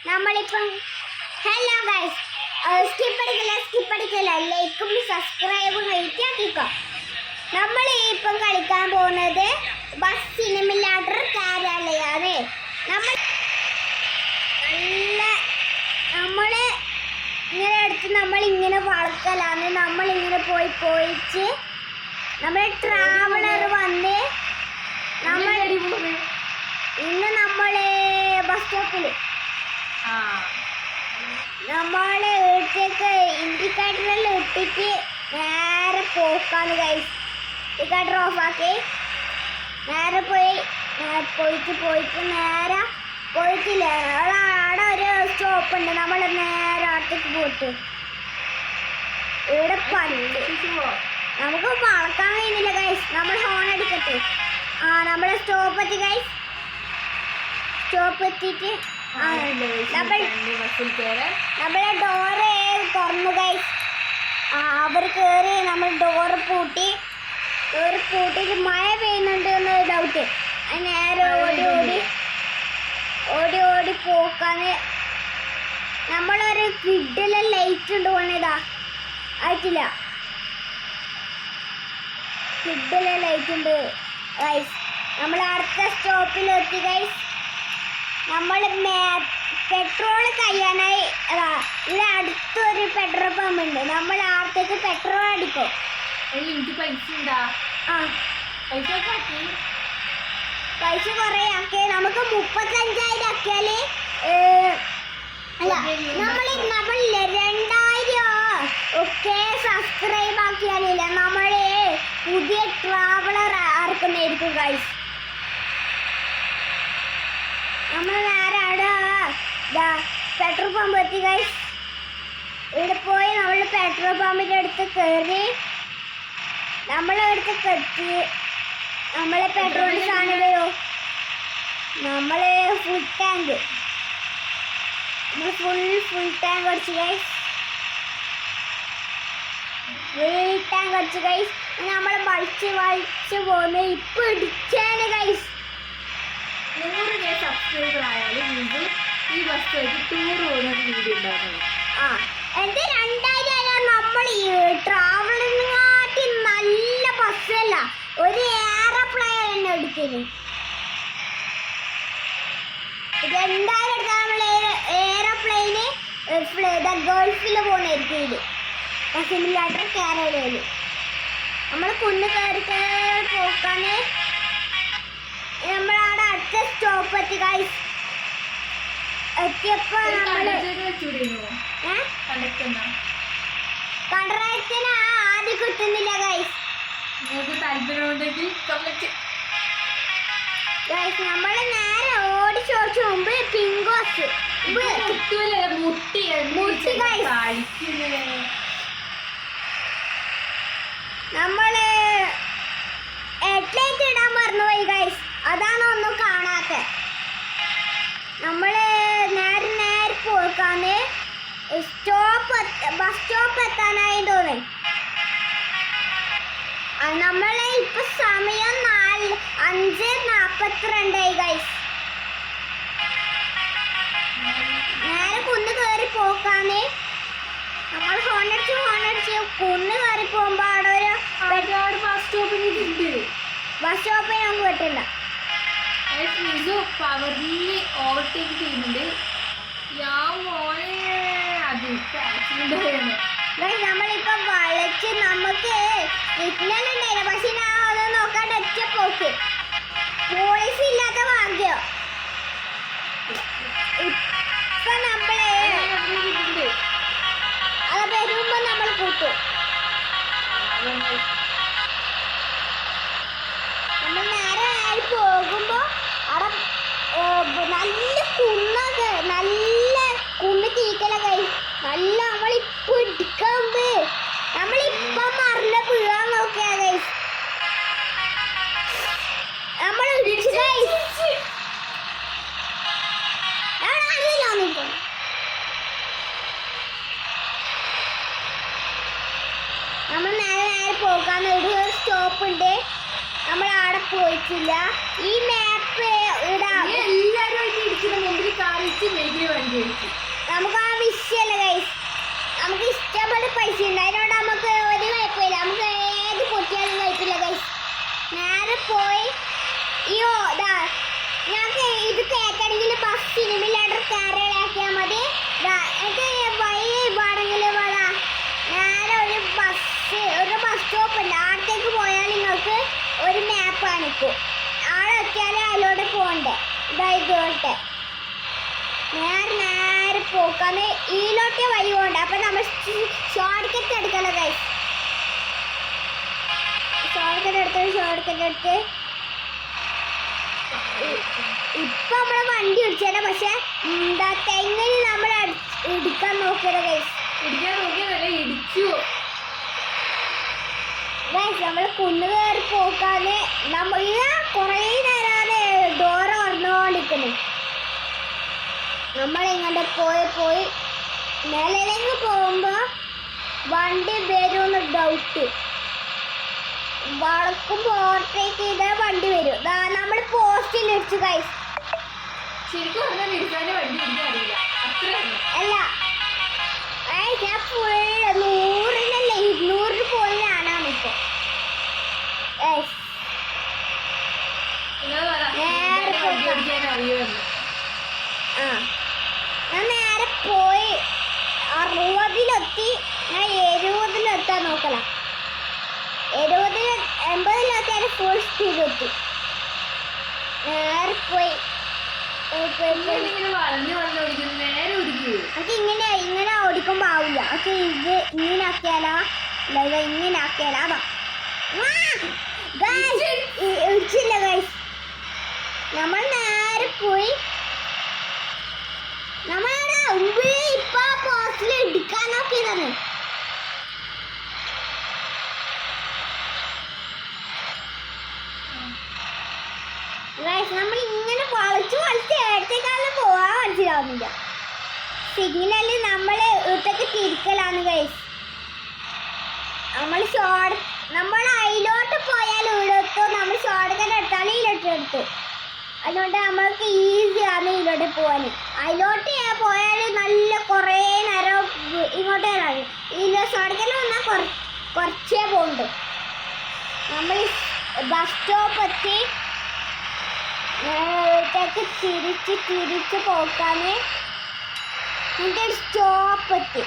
നമ്മളിപ്പം hello guys സ്കിപ്പടിക്കില്ല ലൈക്കും സബ്സ്ക്രൈബും ആക്കിക്കോ. നമ്മൾ ഇപ്പം കളിക്കാൻ പോകുന്നത് ബസ് സിനിമില്ലാട്ടർ കാരാലയാണ്. നമ്മൾ ഇങ്ങനെ എടുത്ത് നമ്മളിങ്ങനെ വളക്കലാണ്. നമ്മളിങ്ങനെ പോയിച്ച് നമ്മുടെ ട്രാവലർ വന്ന് ഇന്ന് നമ്മൾ ബസ് സ്റ്റോപ്പിൽ നമ്മളെ വീട്ടിലേക്ക് ഇൻഡിക്കേറ്ററെല്ലാം ഇട്ടിട്ട് നേരെ പോക്കാണ് ഗൈസ്. ഇൻഡിക്കേറ്റർ ഓഫാക്കി നേരെ പോയിട്ട് നേരെ പോയിട്ടില്ല. അവിടെ ഒരു സ്റ്റോപ്പ് ഉണ്ട്. നമ്മൾ നേരെ അടുത്തേക്ക് പോയിട്ട് ഇവിടെ നമുക്ക് വളക്കാൻ കഴിയുന്നില്ല ഗൈസ്. നമ്മൾ ഹോൺ അടിക്കട്ടെ. നമ്മളെ സ്റ്റോപ്പ് എത്തി ഗൈസ്. സ്റ്റോപ്പ് എത്തിയിട്ട് നമ്മളെ ഡോറ് തുറന്നു ഗൈസ്. അവർ കയറി നമ്മൾ ഡോറ് പൂട്ടിയിട്ട് മഴ പെയ്യുന്നുണ്ട് എന്നൊരു ഡൗട്ട്. നേരെ ഓടി പോക്കാന്ന്. നമ്മളൊരു കിഡിലെ ലൈറ്റ് ഉണ്ട് പോണേതാ ആയിട്ടില്ല. കിഡിലെ ലൈറ്റ് ഉണ്ട് ഗൈസ്. നമ്മൾ അടുത്ത സ്റ്റോപ്പിലെത്തി ഗൈസ്. നമ്മൾ പെട്രോൾ കഴിയാനായി ഇവിടെ അടുത്തൊരു പെട്രോൾ പമ്പ് ഉണ്ട്. നമ്മൾ അടുത്തേക്ക് പെട്രോൾ അടിക്കും. എനിക്ക് പൈസ ഉണ്ടാ? പൈസ കുറേ ആക്കി നമുക്ക് 35,000 ആക്കിയാല് നമ്മളില്ലേ 2,000 ഒക്കെ സബ്സ്ക്രൈബ് ആക്കിയാലില്ല നമ്മള് പുതിയ ട്രാവലർ ഇറക്കുന്നതായിരിക്കും ഗൈസ്. നമ്മൾ നേരെ അവിടെ പെട്രോൾ പമ്പ് എത്തി ഗൈസ്. ഇവിടെ പോയി നമ്മൾ പെട്രോൾ പമ്പിൻ്റെ അടുത്ത് കയറി നമ്മളടുത്ത് എത്തി. നമ്മളെ പെട്രോൾ സാധനമോ നമ്മൾ ഫുൾ ടാങ്ക് ഫുൾ ടാങ്ക് അടിച്ചു ഗൈസ്. നമ്മൾ വലിച്ച് പോകുന്നു. ഇപ്പൊ ഇടിച്ചാണ് ഗൈസ്. 100K സബ്സ്ക്രൈബർ ആയാലും വീണ്ടും ഈ ബസ് ടൂർ പോകുന്ന വീഡിയോ ഉണ്ടാകുന്നത്. എന്ത് 2,000 നമ്മൾ ഈ ട്രാവലിനെക്കാട്ടി നല്ല ബസ്സല്ല, ഒരു എയർപ്ലെയിൻ തന്നെ എടുത്തിന്. 2,000 എടുത്താൽ നമ്മൾ എയർപ്ലെയിന് ഗൾഫിൽ പോകുന്നതായിരിക്കും. ഇത് ബസ്സില്ലാട്ടർ കേരളയിൽ നമ്മൾ കുന്ന് കയറി പോക്കാന്. നമ്മളവിടെ അടുത്ത സ്റ്റോപ്പ് എത്തി ഗൈസ്. എത്തിയപ്പോ കണ്ടക്ടറിന് ആദ്യം കിട്ടുന്നില്ല ഗൈസ്. നമ്മള് നേരെ ഓടിച്ചോടിച്ച് മുമ്പ് പിങ്കോസ് നമ്മള് ഹെഡ്ലൈറ്റ് ഇടാൻ മറന്നുപോയി ഗൈസ്. അതാണ് ഒന്നും കാണാത്ത. നമ്മള് നേരെ പോക്കാന്ന് ബസ് സ്റ്റോപ്പ് എത്താനായി തോന്നി. നമ്മളെ ഇപ്പൊ സമയം 5:42 ഗൈസ്. നേരെ കുന്ന് കയറി പോക്കാന്ന്. നമ്മൾ ഹോണടിച്ച് കുന്ന് കയറി പോകുമ്പോ അവിടെ ഒരു ബസ് സ്റ്റോപ്പിൽ നമുക്ക് പറ്റില്ല. പവറിന് ഓവർടേക്ക് ചെയ്യുന്നുണ്ട്. നമ്മളിപ്പോ വളച്ച് നമുക്ക് സിഗ്നൽ ഉണ്ടായില്ല. പക്ഷെ ഞാൻ അത് നോക്കാണ്ട് ഒറ്റ പോക്ക്. പോലീസ് ഇല്ലാത്ത ഭാഗ്യം. ഇപ്പൊ നമ്മള് അത് വരുമ്പോ നമ്മൾ കൂട്ടും. നമ്മൾ നേരെ പോകുമ്പോ അവിടെ നല്ല കുന്ന് തീക്കല കൈ നല്ല. നമ്മളിപ്പോ ഇടിക്കുമ്പോ നമ്മളിപ്പം മറിഞ്ഞ വീഴാൻ നോക്കിയാ ഗൈസ്. നമ്മൾ ഇടിച്ചു ഗൈസ്. നമ്മൾ നേരെ പോകാൻ ഒരു സ്റ്റോപ്പ് ഉണ്ട്. നമ്മൾ അവിടെ പോയിട്ടില്ല. ഈ മാപ്പ് നീ എല്ലാരുമായിട്ട് ഇരിക്കുന്ന മുമ്പിൽ കാണിച്ച് മേഖല വണ്ടി അടിച്ചു. നമുക്ക് ആ വിഷയമല്ല ഗൈസ്. നമുക്ക് ഇഷ്ടംപോലെ പൈസ ഉണ്ട്, അതിനോട് നമുക്ക് ഒരു കുഴപ്പമില്ല. നമുക്ക് ഏത് പൊട്ടിയാലും കുഴപ്പമില്ല ഗൈസ്. നേരെ പോയി ഞങ്ങൾക്ക് ഇത് കേൾക്കണമെങ്കിൽ ബസ് സിനിമയിലായിട്ട് കയറിയാക്കിയാൽ മതി. വഴി വേണമെങ്കിൽ നേരെ ഒരു ബസ് സ്റ്റോപ്പ് ഉണ്ട്, ആടത്തേക്ക് പോയാൽ നിങ്ങൾക്ക് ഒരു മാപ്പ് കാണിക്കും. ആടെ എത്തിയാൽ അതിലോട്ട് പോകണ്ടേ. ഇതായിക്കോട്ടെ നേരെ പോക്കാന്ന് ഈലോട്ടേ വഴി പോകണ്ട. അപ്പൊ നമ്മൾ ഷോർട്ട് കട്ട് എടുക്കല്ലോ ഗൈസ്. ഷോർട്ട് കട്ട് എടുത്ത് ഇപ്പൊ നമ്മളെ വണ്ടി ഇടിച്ചാലോ. പക്ഷെ തെങ്ങിന് നമ്മൾ ഇടിക്കാൻ നോക്കിയല്ലോ ഗൈസ്. ഇടിക്കാൻ നോക്കിയതല്ല, ഇടിച്ചു ഗൈസ്. നമ്മൾ കുന്നു കയറി പോക്കാന്ന് നമ്മൾ കുറേ നേരമാണ് ഡോർ തുറന്നുകൊണ്ടിരിക്കുന്നു. നമ്മളിങ്ങോട്ട് പോയി നിലയിലേക്ക് പോകുമ്പോ വണ്ടി വരുമെന്ന് ഡൗട്ട്. വളക്കുമ്പോ ഓവർടേക്ക് ചെയ്താൽ വണ്ടി വരും. നമ്മൾ പോസ്റ്റിൽ ഇടിച്ചു ഗൈസ്. ശരിക്കും പറഞ്ഞാൽ നിൽക്കാൻ്റെ വണ്ടി ഇടിക്കാൻ അറിയില്ല, അത്രയാണ്. അല്ല ഞാൻ ഫുൾ 100-നല്ല 200 പോലെയാണ് ഇപ്പൊ. നിങ്ങൾ പറ വണ്ടി ഓടിക്കാൻ അറിയുമെന്ന്. ഞാൻ നേരെ പോയി 60-ലെത്തി. ഞാൻ 70-ലെത്താൻ നോക്കല. 80-80-ലെത്തിയാൽ ഫുൾ സ്പീഡ് എത്തി. നേരെ പോയി ഇങ്ങനെ വളഞ്ഞു ഓടിക്കുന്നു, നേരെ ഓടിക്കൂ. എനിക്ക് ഇങ്ങനെ ഓടിക്കുമ്പോ ആവില്ല. ഒക്കെ ഇത് ഇങ്ങനെ ആക്കിയാലാ, ഇങ്ങനെ ആക്കിയാലാ. അതാ ഇടിച്ചില്ല ഗൈസ്. നമ്മൾ നേരെ പോയി നമ്മളുടെ മുമ്പിൽ ഇപ്പൊ പോസ്റ്റിൽ ഇടിക്കാൻ നോക്കിയതാണ്. നമ്മൾ ഇങ്ങനെ വളച്ച് ഏഴത്തേക്കാളും പോവാൻ മനസ്സിലാവുന്നില്ല. സിഗ്നലിൽ നമ്മൾ ഇവിടത്തേക്ക് തിരിക്കലാണ് ഗൈസ്. നമ്മൾ അതിലോട്ട് പോയാൽ ഇവിടെത്തോ. നമ്മൾ ഷോർട്ട് കട്ട് എടുത്താൽ ഇതിലോട്ട് അതുകൊണ്ട് നമ്മൾക്ക് ഈസിയാണ് ഇതിലോട്ട് പോകാൻ. അതിലോട്ട് പോയാൽ നല്ല കുറേ നേരം ഇങ്ങോട്ട് വരാണ്. ഇതിൽ ഷോർട്ട് കട്ട് വന്നാൽ കുറച്ചേ പോകുന്നുണ്ട്. നമ്മൾ ബസ് സ്റ്റോപ്പ് എത്തി തിരിച്ച് പോക്കാന് എന്നിട്ട് സ്റ്റോപ്പ് എത്തി.